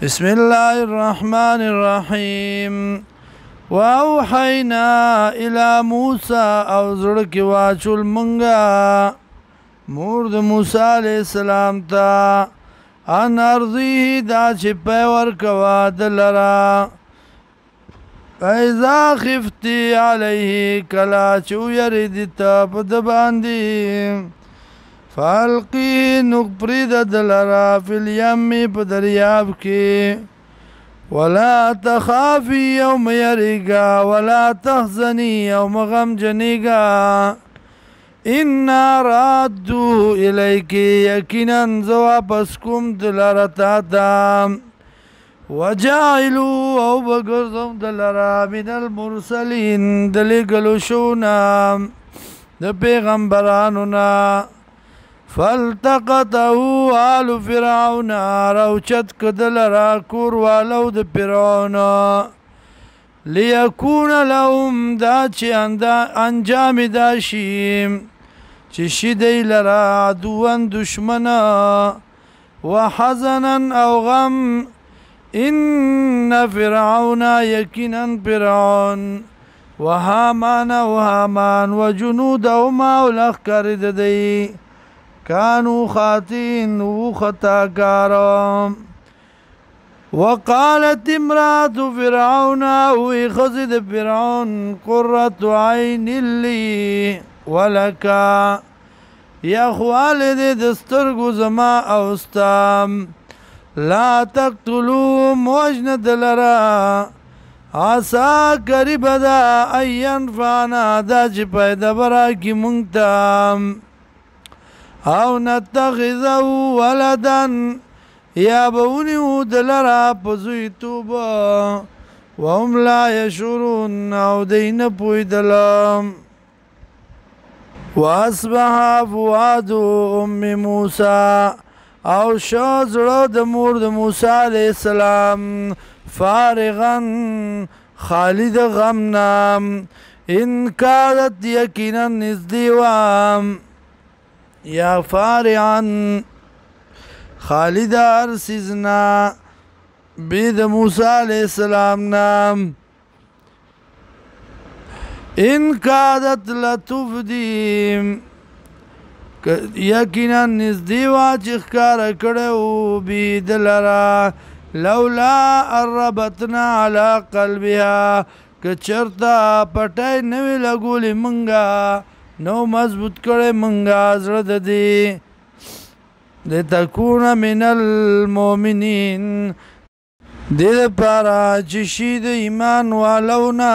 بسم الله الرحمن الرحيم وأوحينا إلى موسى او زړه واچول منګه مور د موسی علیہ السلام ته ان ارضیه دا چې پیور کوا دلرا ایزا خفتی علیه کلا چو یرید تا پد باندی فالقی نقپرید دلرا فی الیم پا دریاب کی ولا تخافی یوم یریگا ولا تحزنی یوم غم جنیگا انا رادو الیکی یقینا زواپس کم دلرا تاتا وجعلو او بگرزم دلرا من المرسلین دلگلو شونا د پیغمبرانونا فالتقطه آل فرعون روچت کدلرا کور والو د فرعون لیکون لهم دا چی انجام دا شیم چی شدی لرا عدوان دشمنا وحزنا او غم ان فرعون یقینا فرعون وهامان وجنودهما والاخکر ددی كانوا خاطئين وخطاكارا وقالت امرأة فرعون وخزد فرعون قرة عين لي ولك يا خوالد دسترق زما اوستام لا تقتلوا وجند لرا عسى قريب دا ان ينفعنا دا چه پیدا برا کی منگتام او نتخذه ولدا یا بونیو دلرا پزوی توبا وهم لا يشعرون او دین پوی دلم واصبح فؤاد ام موسى او شو زړه د مور د موسی علیہ السلام فارغا خالد غمنا ان کادت یقینا نزدیوام یا فارعن خالد ارسزنا بید موسی علیہ السلام نام ان کادت لتفدیم یقینا نزدیوا چخکار کڑو بید لرا لولا الربطنا علی قلبها کچرتا پٹای نوی لگولی منگا نو مضبوط کړي منګه زړه د دې لتكون من المؤمنین دې لپاره چې شي د ایمان والو نه